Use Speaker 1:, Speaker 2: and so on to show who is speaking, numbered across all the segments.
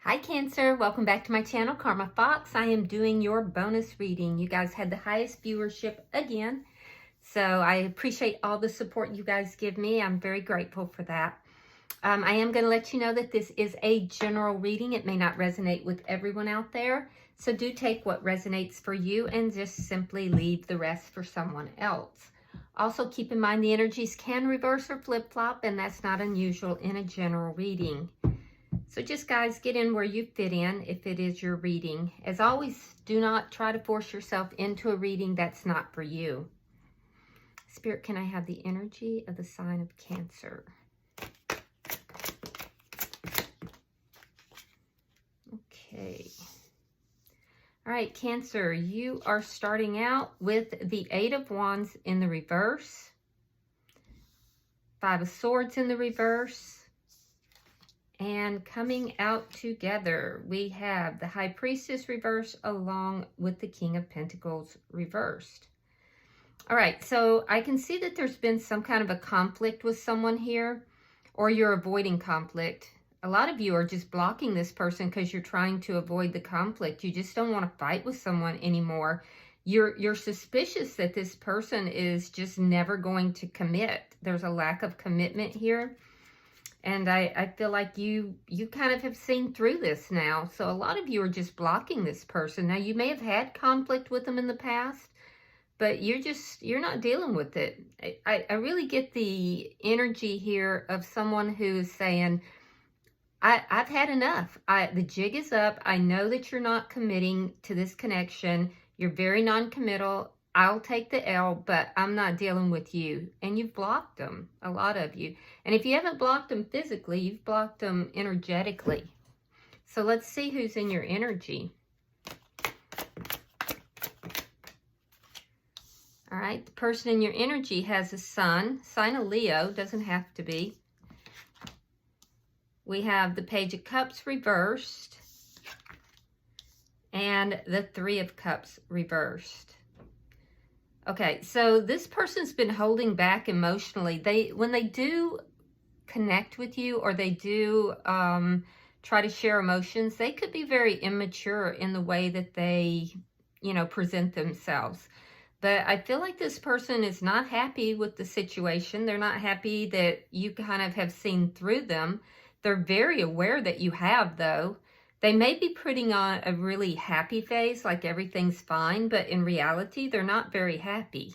Speaker 1: Hi Cancer, welcome back to my channel, Karma Fox. I am doing your bonus reading. You guys had the highest viewership again, so I appreciate all the support you guys give me. I'm very grateful for that. I am going to let you know that this is a general reading. It may not resonate with everyone out there, so do take what resonates for you and just simply leave the rest for someone else. Also, keep in mind the energies can reverse or flip-flop, and that's not unusual in a general reading. So just guys, get in where you fit in if it is your reading. As always, do not try to force yourself into a reading that's not for you. Spirit, can I have the energy of the sign of Cancer? Okay. All right, Cancer, you are starting out with the Eight of Wands in the reverse, Five of Swords in the reverse, and coming out together, we have the High Priestess reversed along with the King of Pentacles reversed. All right, so I can see that there's been some kind of a conflict with someone here, or you're avoiding conflict. A lot of you are just blocking this person because you're trying to avoid the conflict. You just don't want to fight with someone anymore. You're suspicious that this person is just never going to commit. There's a lack of commitment here. And I feel like you kind of have seen through this now. So a lot of you are just blocking this person. Now, you may have had conflict with them in the past, but you're not dealing with it. I really get the energy here of someone who is saying, I've had enough. The jig is up. I know that you're not committing to this connection. You're very non-committal. I'll take the L, but I'm not dealing with you. And you've blocked them, a lot of you. And if you haven't blocked them physically, you've blocked them energetically. So let's see who's in your energy. All right, the person in your energy has a sun, sign of Leo, doesn't have to be. We have the Page of Cups reversed and the Three of Cups reversed. Okay, so this person's been holding back emotionally. When they do connect with you, or they do try to share emotions, they could be very immature in the way that they, present themselves. But I feel like this person is not happy with the situation. They're not happy that you kind of have seen through them. They're very aware that you have, though. They may be putting on a really happy face, like everything's fine, but in reality, they're not very happy.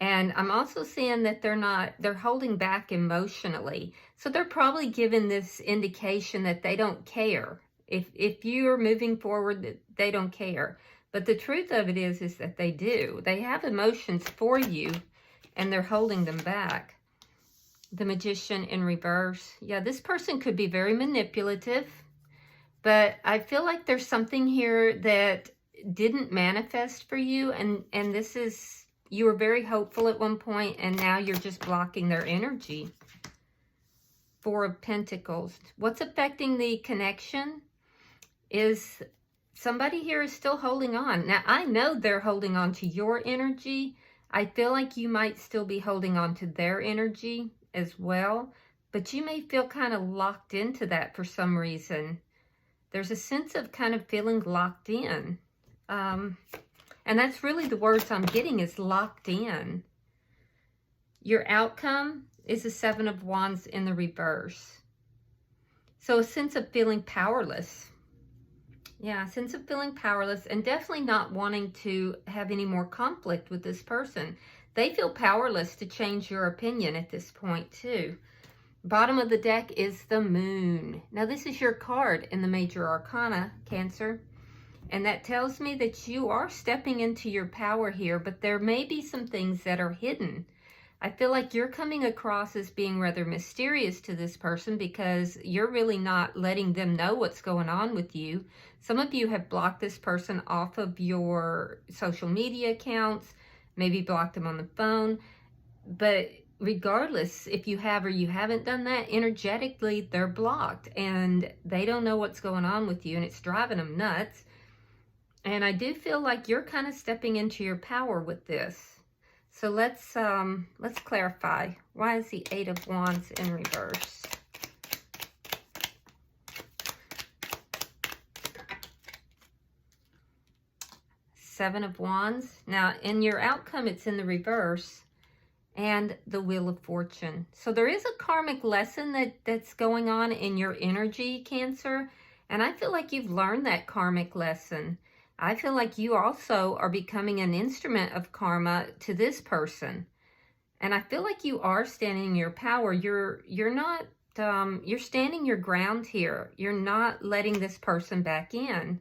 Speaker 1: And I'm also seeing that they're holding back emotionally. So they're probably giving this indication that they don't care. If you're moving forward, they don't care. But the truth of it is that they do. They have emotions for you, and they're holding them back. The Magician in reverse. Yeah, this person could be very manipulative. But I feel like there's something here that didn't manifest for you. And this is, you were very hopeful at one point, and now you're just blocking their energy. Four of Pentacles. What's affecting the connection is somebody here is still holding on. Now, I know they're holding on to your energy. I feel like you might still be holding on to their energy as well. But you may feel kind of locked into that for some reason. There's a sense of kind of feeling locked in. And that's really the words I'm getting, is locked in. Your outcome is the Seven of Wands in the reverse. So a sense of feeling powerless. Yeah, a sense of feeling powerless, and definitely not wanting to have any more conflict with this person. They feel powerless to change your opinion at this point too. Bottom of the deck is the Moon. Now, this is your card in the Major Arcana, Cancer. And that tells me that you are stepping into your power here, but there may be some things that are hidden. I feel like you're coming across as being rather mysterious to this person because you're really not letting them know what's going on with you. Some of you have blocked this person off of your social media accounts, maybe blocked them on the phone, but regardless if you have or you haven't done that, energetically they're blocked and they don't know what's going on with you, and it's driving them nuts. And I do feel like you're kind of stepping into your power with this. So let's clarify. Why is the Eight of Wands in reverse? Seven of Wands. Now, in your outcome, it's in the reverse, and the Wheel of Fortune. So there is a karmic lesson that's going on in your energy, Cancer, and I feel like you've learned that karmic lesson. I feel like you also are becoming an instrument of karma to this person. And I feel like you are standing in your power. You're not, you're standing your ground here. You're not letting this person back in.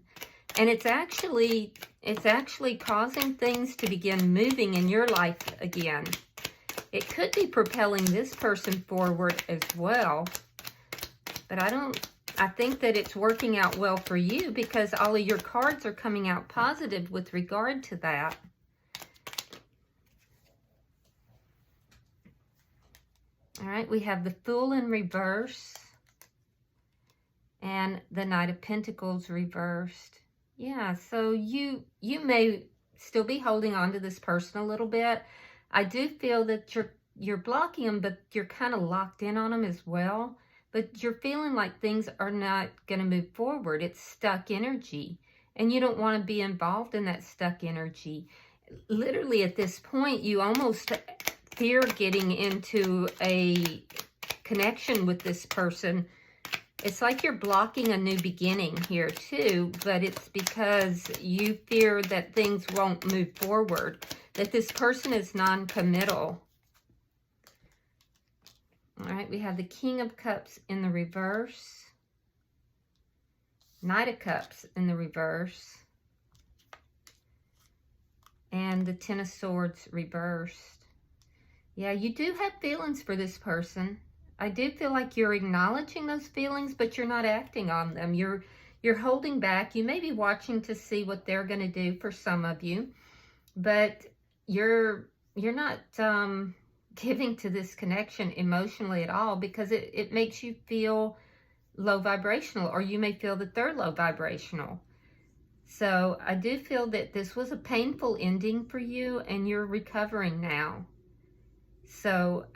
Speaker 1: And it's actually causing things to begin moving in your life again. It could be propelling this person forward as well. But I think that it's working out well for you because all of your cards are coming out positive with regard to that. All right, we have the Fool in reverse and the Knight of Pentacles reversed. Yeah, so you may still be holding on to this person a little bit. I do feel that you're blocking them, but you're kind of locked in on them as well. But you're feeling like things are not going to move forward. It's stuck energy, and you don't want to be involved in that stuck energy. Literally, at this point, you almost fear getting into a connection with this person. It's like you're blocking a new beginning here too, but it's because you fear that things won't move forward, that this person is non-committal. All right, we have the King of Cups in the reverse, Knight of Cups in the reverse, and the Ten of Swords reversed. Yeah, you do have feelings for this person. I do feel like you're acknowledging those feelings, but you're not acting on them. You're holding back. You may be watching to see what they're going to do for some of you, but you're not giving to this connection emotionally at all because it makes you feel low vibrational, or you may feel that they're low vibrational. So I do feel that this was a painful ending for you, and you're recovering now. So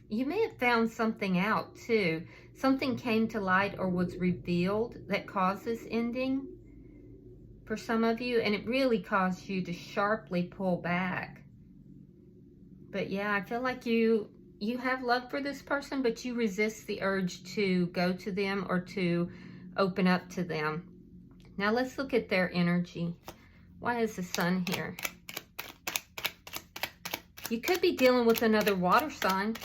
Speaker 1: you may have found something out too. Something came to light or was revealed that caused this ending for some of you, and it really caused you to sharply pull back. But yeah, I feel like you have love for this person, but you resist the urge to go to them or to open up to them. Now let's look at their energy. Why is the Sun here? You could be dealing with another water sign.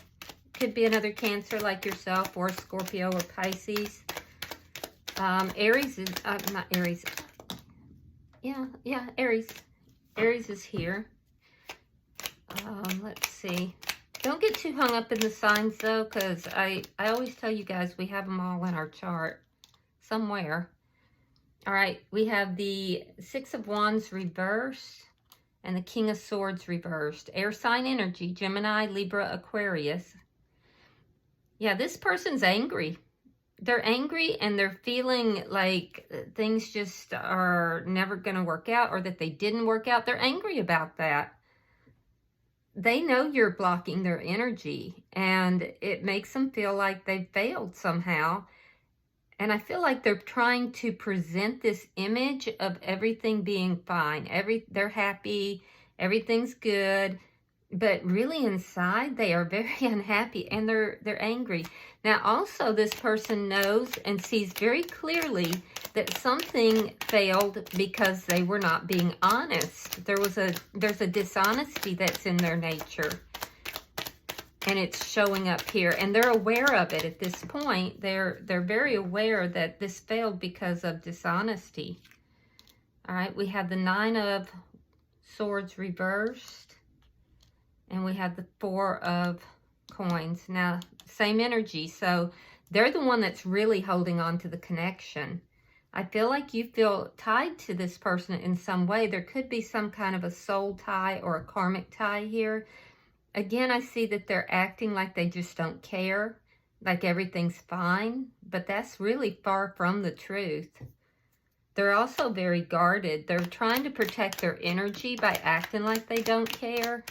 Speaker 1: Could be another Cancer like yourself, or Scorpio or Pisces. Aries is, not Aries. Yeah, Aries. Aries is here. Let's see. Don't get too hung up in the signs though, because I always tell you guys we have them all in our chart somewhere. All right, we have the Six of Wands reversed and the King of Swords reversed. Air sign energy, Gemini, Libra, Aquarius. Yeah, this person's angry. They're angry and they're feeling like things just are never going to work out, or that they didn't work out. They're angry about that. They know you're blocking their energy, and it makes them feel like they failed somehow. And I feel like they're trying to present this image of everything being fine. They're happy, everything's good. But really inside, they are very unhappy, and they're angry. Now, also, this person knows and sees very clearly that something failed because they were not being honest. There's a dishonesty that's in their nature, and it's showing up here. And they're aware of it at this point. They're very aware that this failed because of dishonesty. All right, we have the Nine of Swords reversed. And we have the Four of Coins. Now, same energy. So they're the one that's really holding on to the connection. I feel like you feel tied to this person in some way. There could be some kind of a soul tie or a karmic tie here. Again, I see that they're acting like they just don't care, like everything's fine. But that's really far from the truth. They're also very guarded. They're trying to protect their energy by acting like they don't care,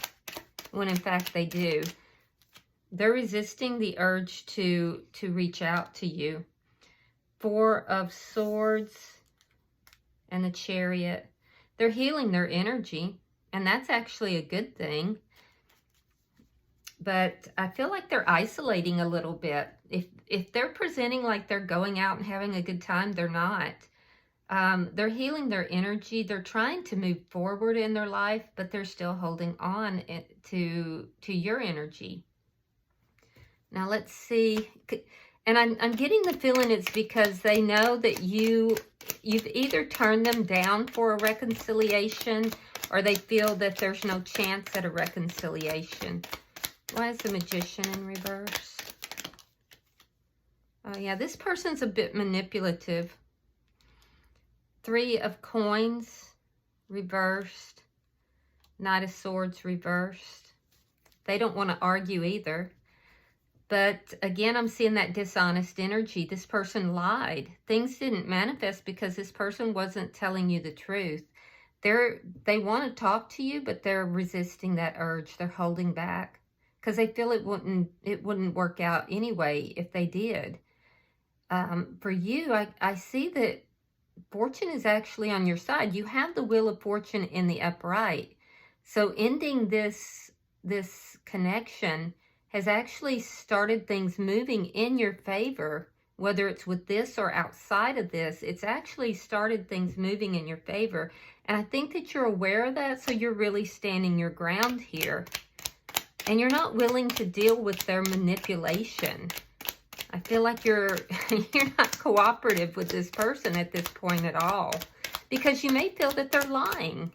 Speaker 1: when in fact they do. They're resisting the urge to reach out to you. Four of Swords and the Chariot. They're healing their energy, and that's actually a good thing. But I feel like they're isolating a little bit. If they're presenting like they're going out and having a good time, they're not. They're healing their energy. They're trying to move forward in their life, but they're still holding on to your energy. Now let's see. And I'm getting the feeling it's because they know that you've either turned them down for a reconciliation, or they feel that there's no chance at a reconciliation. Why is the Magician in reverse? Oh yeah, this person's a bit manipulative. 3 of Coins reversed. Knight of Swords reversed. They don't want to argue either. But again, I'm seeing that dishonest energy. This person lied. Things didn't manifest because this person wasn't telling you the truth. They want to talk to you, but they're resisting that urge. They're holding back because they feel it wouldn't work out anyway if they did. For you, I see that fortune is actually on your side. You have the Wheel of Fortune in the upright. So ending this connection has actually started things moving in your favor, whether it's with this or outside of this. It's actually started things moving in your favor. And I think that you're aware of that, so you're really standing your ground here. And you're not willing to deal with their manipulation. I feel like you're not cooperative with this person at this point at all, because you may feel that they're lying.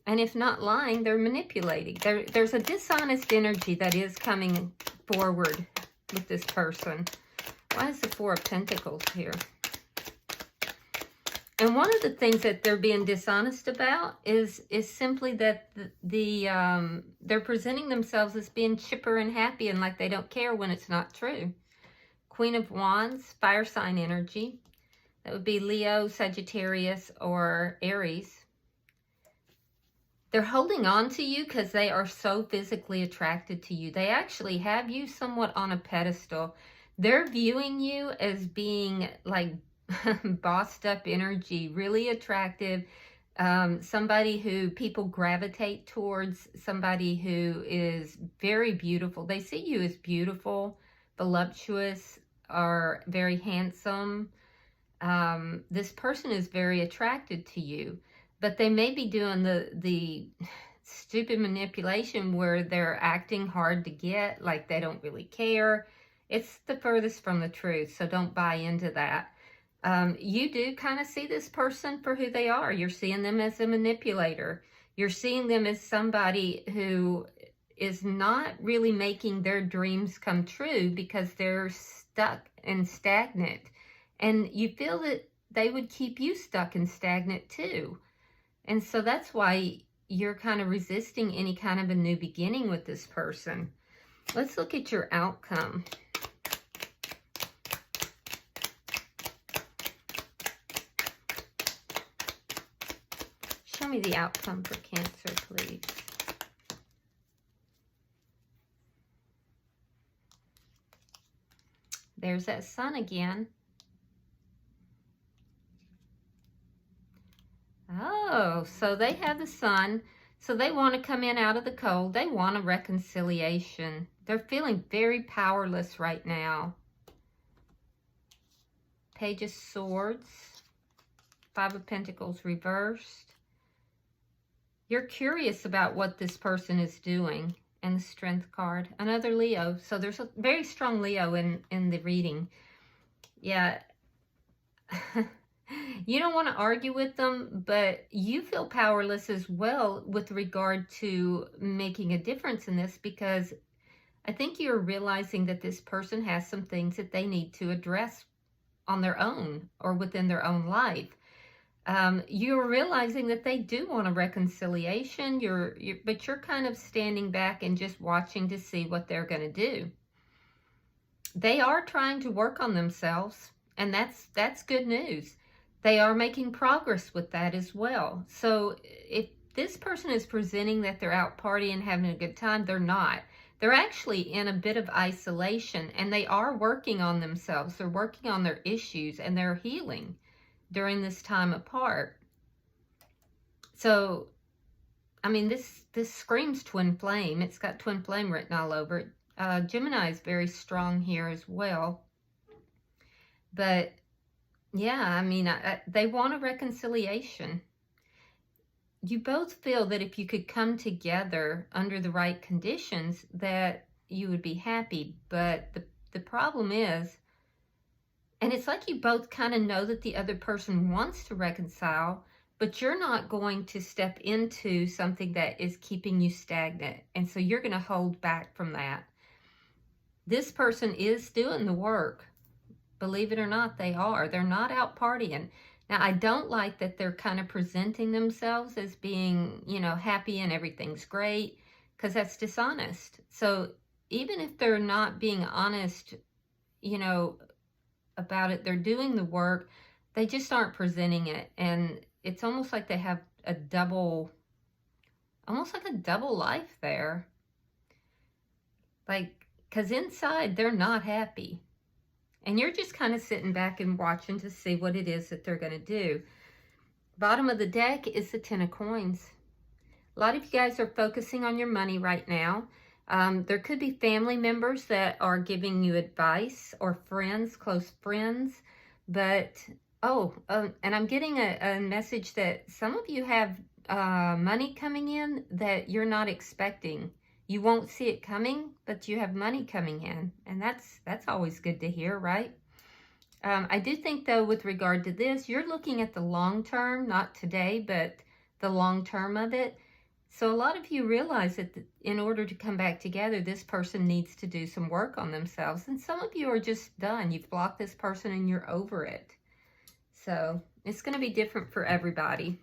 Speaker 1: And if not lying, they're manipulating. There's a dishonest energy that is coming forward with this person. Why is the 4 of Pentacles here? And one of the things that they're being dishonest about is simply that they're presenting themselves as being chipper and happy and like they don't care, when it's not true. Queen of Wands, fire sign energy. That would be Leo, Sagittarius, or Aries. They're holding on to you because they are so physically attracted to you. They actually have you somewhat on a pedestal. They're viewing you as being like bossed up energy, really attractive, somebody who people gravitate towards, somebody who is very beautiful. They see you as beautiful, voluptuous, or very handsome. This person is very attracted to you. But they may be doing the stupid manipulation where they're acting hard to get, like they don't really care. It's the furthest from the truth, so don't buy into that. You do kind of see this person for who they are. You're seeing them as a manipulator. You're seeing them as somebody who is not really making their dreams come true because they're stuck and stagnant. And you feel that they would keep you stuck and stagnant too. And so that's why you're kind of resisting any kind of a new beginning with this person. Let's look at your outcome. Show me the outcome for Cancer, please. There's that Sun again. Oh, so they have the Sun. So they want to come in out of the cold. They want a reconciliation. They're feeling very powerless right now. Page of Swords. 5 of Pentacles reversed. You're curious about what this person is doing. And the Strength card. Another Leo. So there's a very strong Leo in the reading. Yeah. You don't want to argue with them, but you feel powerless as well with regard to making a difference in this, because I think you're realizing that this person has some things that they need to address on their own or within their own life. You're realizing that they do want a reconciliation, but you're kind of standing back and just watching to see what they're going to do. They are trying to work on themselves, and that's good news. They are making progress with that as well. So if this person is presenting that they're out partying, having a good time, they're not. They're actually in a bit of isolation, and they are working on themselves. They're working on their issues, and they're healing during this time apart. So, I mean, this screams twin flame. It's got twin flame written all over it. Gemini is very strong here as well. But, yeah, I mean, they want a reconciliation. You both feel that if you could come together under the right conditions, that you would be happy. But the problem is, and it's like you both kind of know that the other person wants to reconcile, but you're not going to step into something that is keeping you stagnant. And so you're going to hold back from that. This person is doing the work. Believe it or not, they are. They're not out partying. Now, I don't like that they're kind of presenting themselves as being, you know, happy and everything's great, because that's dishonest. So even if they're not being honest, you know, about it, they're doing the work. They just aren't presenting it. And it's almost like they have a double, almost like a double life there. Like, because inside they're not happy. And you're just kind of sitting back and watching to see what it is that they're going to do. Bottom of the deck is the Ten of Coins. A lot of you guys are focusing on your money right now. There could be family members that are giving you advice, or friends, close friends. But, and I'm getting a message that some of you have money coming in that you're not expecting. You won't see it coming, but you have money coming in. And that's always good to hear, right? I do think, though, with regard to this, you're looking at the long term, not today, but the long term of it. So a lot of you realize that in order to come back together, this person needs to do some work on themselves. And some of you are just done. You've blocked this person and you're over it. So it's going to be different for everybody.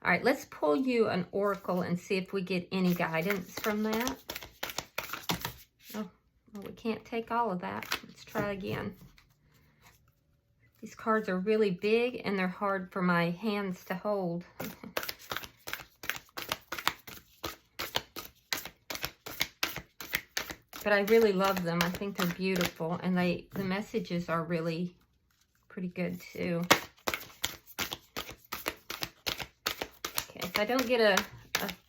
Speaker 1: All right, let's pull you an oracle and see if we get any guidance from that. Oh, well, we can't take all of that. Let's try again. These cards are really big and they're hard for my hands to hold. But I really love them. I think they're beautiful, and the messages are really pretty good too. Okay, if I don't get a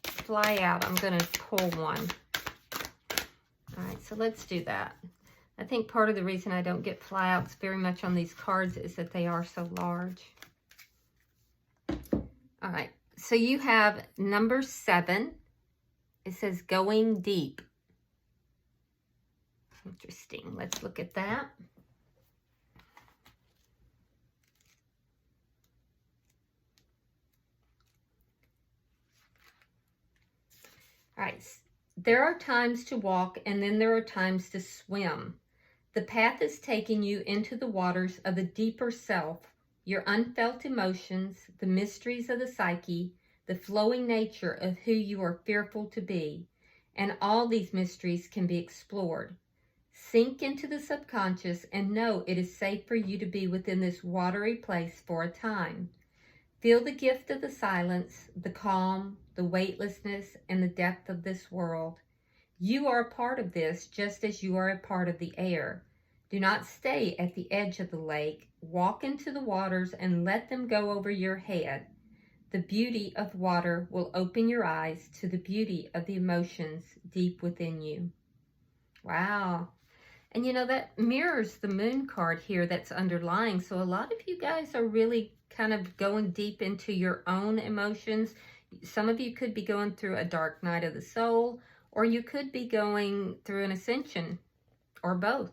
Speaker 1: fly out, I'm going to pull one. All right, so let's do that. I think part of the reason I don't get fly outs very much on these cards is that they are so large. All right, so you have number 7. It says going deep. Interesting. Let's look at that. All right. There are times to walk, and then there are times to swim. The path is taking you into the waters of the deeper self, your unfelt emotions, the mysteries of the psyche, the flowing nature of who you are fearful to be. And all these mysteries can be explored. Sink into the subconscious and know it is safe for you to be within this watery place for a time. Feel the gift of the silence, the calm, the weightlessness, and the depth of this world. You are a part of this just as you are a part of the air. Do not stay at the edge of the lake. Walk into the waters and let them go over your head. The beauty of water will open your eyes to the beauty of the emotions deep within you. Wow. And you know, that mirrors the moon card here that's underlying. So a lot of you guys are really kind of going deep into your own emotions. Some of you could be going through a dark night of the soul, or you could be going through an ascension, or both.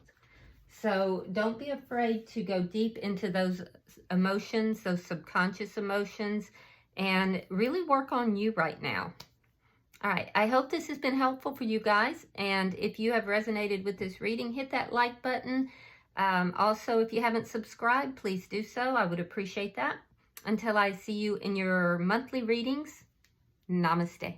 Speaker 1: So don't be afraid to go deep into those emotions, those subconscious emotions, and really work on you right now. All right, I hope this has been helpful for you guys. And if you have resonated with this reading, hit that like button. Also, if you haven't subscribed, please do so. I would appreciate that. Until I see you in your monthly readings, namaste.